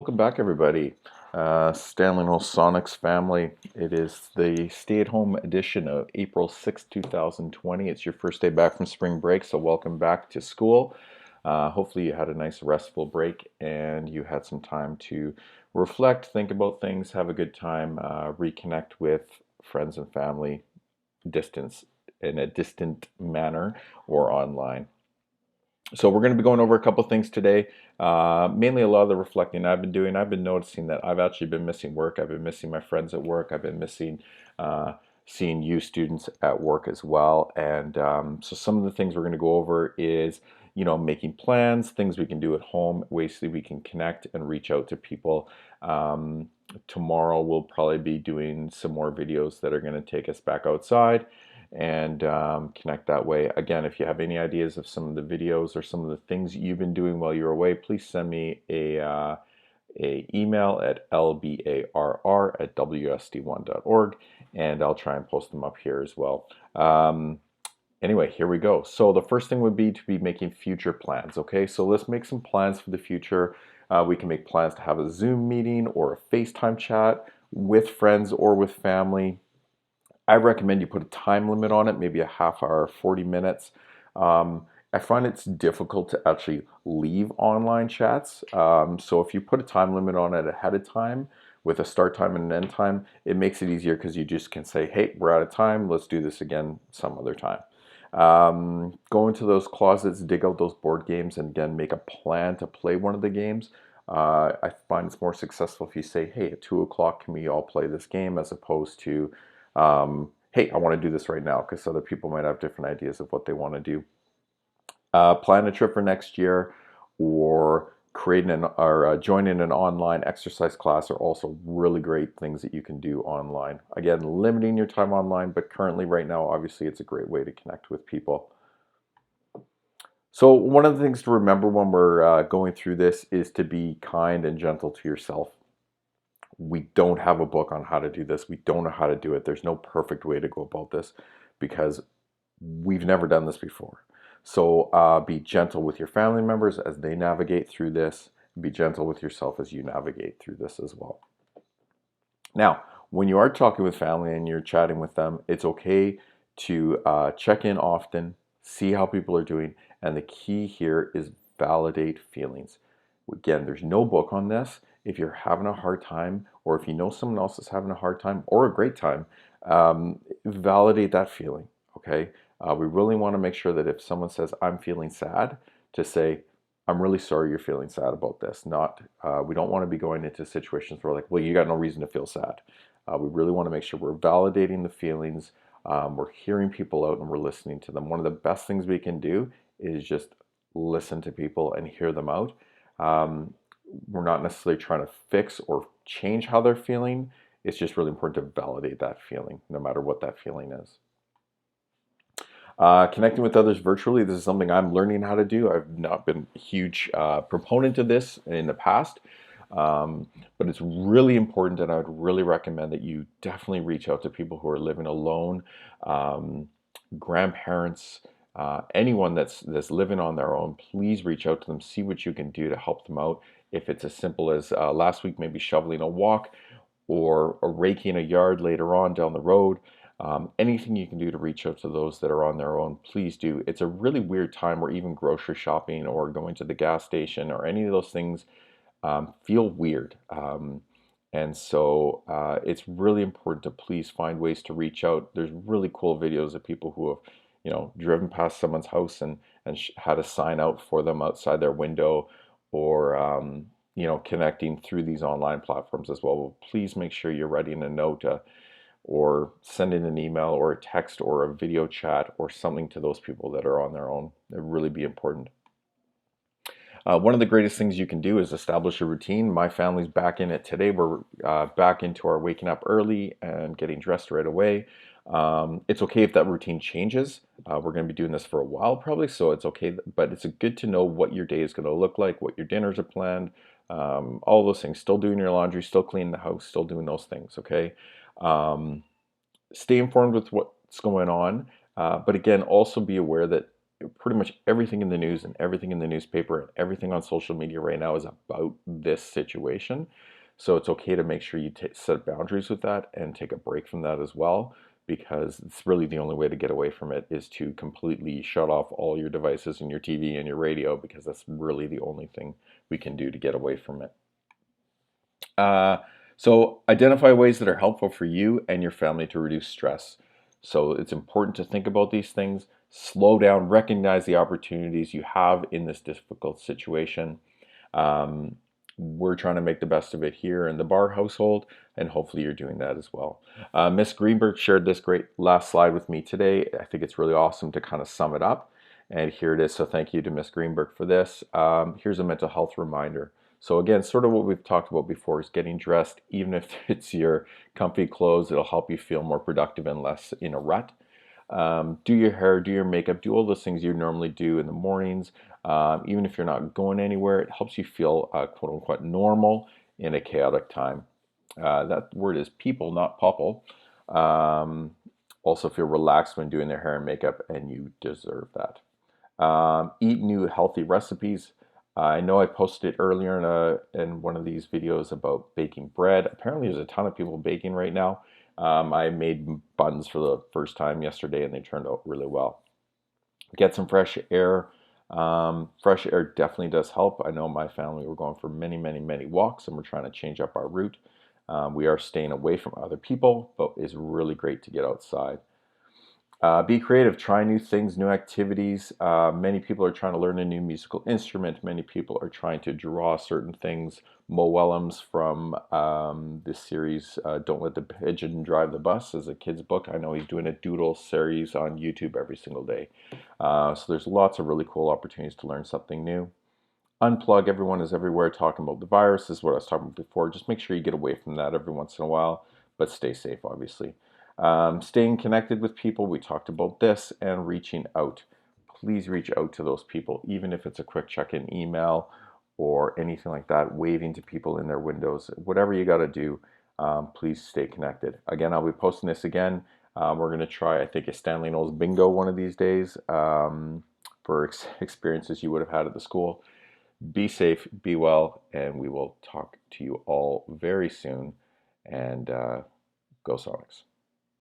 Welcome back, everybody. Stanley Knoll Sonics family. It is the stay-at-home edition of April 6th, 2020. It's your first day back from spring break, so welcome back to school. Hopefully you had a nice restful break and you had some time to reflect, think about things, have a good time, reconnect with friends and family, distance in a distant manner or online. So we're going to be going over a couple things today. Mainly a lot of the reflecting I've been doing. I've been noticing that I've actually been missing work. I've been missing my friends at work. I've been missing seeing you students at work as well. And so some of the things we're going to go over is, making plans, things we can do at home, ways that we can connect and reach out to people. Tomorrow we'll probably be doing some more videos that are going to take us back outside and connect that way. Again, if you have any ideas of some of the videos or some of the things you've been doing while you're away, please send me a email at lbarr@wsd1.org, and I'll try and post them up here as well. Anyway, here we go. So the first thing would be to be making future plans. Okay, so let's make some plans for the future. We can make plans to have a Zoom meeting or a FaceTime chat with friends or with family. I recommend you put a time limit on it, maybe a half hour, 40 minutes. I find it's difficult to actually leave online chats. So if you put a time limit on it ahead of time with a start time and an end time, it makes it easier because you just can say, hey, we're out of time. Let's do this again some other time. Go into those closets, dig out those board games, and again, make a plan to play one of the games. I find it's more successful if you say, hey, at 2 o'clock, can we all play this game, as opposed to, hey, I want to do this right now, because other people might have different ideas of what they want to do. Plan a trip for next year, or joining an online exercise class are also really great things that you can do online. Again, limiting your time online, but currently right now, obviously, it's a great way to connect with people. So one of the things to remember when we're going through this is to be kind and gentle to yourself. We don't have a book on how to do this. We don't know how to do it. There's no perfect way to go about this because we've never done this before. So be gentle with your family members as they navigate through this. Be gentle with yourself as you navigate through this as well. Now, when you are talking with family and you're chatting with them, it's okay to check in often, see how people are doing, and the key here is validate feelings. Again, there's no book on this. If you're having a hard time, or if you know someone else is having a hard time or a great time, validate that feeling, okay? We really want to make sure that if someone says, I'm feeling sad, to say, I'm really sorry you're feeling sad about this. Not, we don't want to be going into situations where like, well, you got no reason to feel sad. We really want to make sure we're validating the feelings, we're hearing people out and we're listening to them. One of the best things we can do is just listen to people and hear them out. We're not necessarily trying to fix or change how they're feeling. It's just really important to validate that feeling, no matter what that feeling is. Connecting with others virtually, this is something I'm learning how to do. I've not been a huge proponent of this in the past, but it's really important, and I would really recommend that you definitely reach out to people who are living alone, grandparents, anyone that's living on their own. Please reach out to them, see what you can do to help them out. If it's as simple as last week, maybe shoveling a walk or raking a yard later on down the road. Anything you can do to reach out to those that are on their own, please do. It's a really weird time where even grocery shopping or going to the gas station or any of those things feel weird. And so it's really important to please find ways to reach out. There's really cool videos of people who have, driven past someone's house and had a sign out for them outside their window, or connecting through these online platforms as well. Please make sure you're writing a note, or sending an email or a text or a video chat or something to those people that are on their own. It'd really be important. One of the greatest things you can do is establish a routine. My family's back in it today. We're back into our waking up early and getting dressed right away. It's okay if that routine changes. We're going to be doing this for a while probably, so it's okay, but it's good to know what your day is going to look like, what your dinners are planned, all those things. Still doing your laundry, still cleaning the house, still doing those things, okay? Stay informed with what's going on, but again, also be aware that pretty much everything in the news and everything in the newspaper and everything on social media right now is about this situation. So it's okay to make sure you set boundaries with that and take a break from that as well, because it's really the only way to get away from it is to completely shut off all your devices and your TV and your radio, because that's really the only thing we can do to get away from it. Uh, so identify ways that are helpful for you and your family to reduce stress. So it's important to think about these things, slow down, recognize the opportunities you have in this difficult situation. Um, we're trying to make the best of it here in the Barr household, and hopefully you're doing that as well. Miss Greenberg shared this great last slide with me today. I think it's really awesome to kind of sum it up. And here it is. So thank you to Miss Greenberg for this. Here's a mental health reminder. So again, sort of what we've talked about before is getting dressed. Even if it's your comfy clothes, it'll help you feel more productive and less in a rut. Do your hair, do your makeup, do all those things you normally do in the mornings. Even if you're not going anywhere, it helps you feel quote unquote normal in a chaotic time. That word is people, not popple. Um, Also feel relaxed when doing their hair and makeup, and you deserve that. Eat new healthy recipes. I know I posted earlier in one of these videos about baking bread. Apparently there's a ton of people baking right now. I made buns for the first time yesterday and they turned out really well. Get some fresh air. Fresh air definitely does help. I know my family, we're going for many, many, many walks and we're trying to change up our route. We are staying away from other people, but it's really great to get outside. Be creative, try new things, new activities. Many people are trying to learn a new musical instrument. Many people are trying to draw certain things. Mo Willems from this series, Don't Let the Pigeon Drive the Bus, is a kid's book. I know he's doing a doodle series on YouTube every single day. So there's lots of really cool opportunities to learn something new. Unplug, everyone is everywhere talking about the virus. This is what I was talking about before. Just make sure you get away from that every once in a while, but stay safe, obviously. Staying connected with people, we talked about this, and reaching out. Please reach out to those people, even if it's a quick check-in email or anything like that, waving to people in their windows, whatever you got to do, please stay connected. Again, I'll be posting this again. We're going to try, I think, a Stanley Knowles bingo one of these days for experiences you would have had at the school. Be safe, be well, and we will talk to you all very soon. And go Sonics.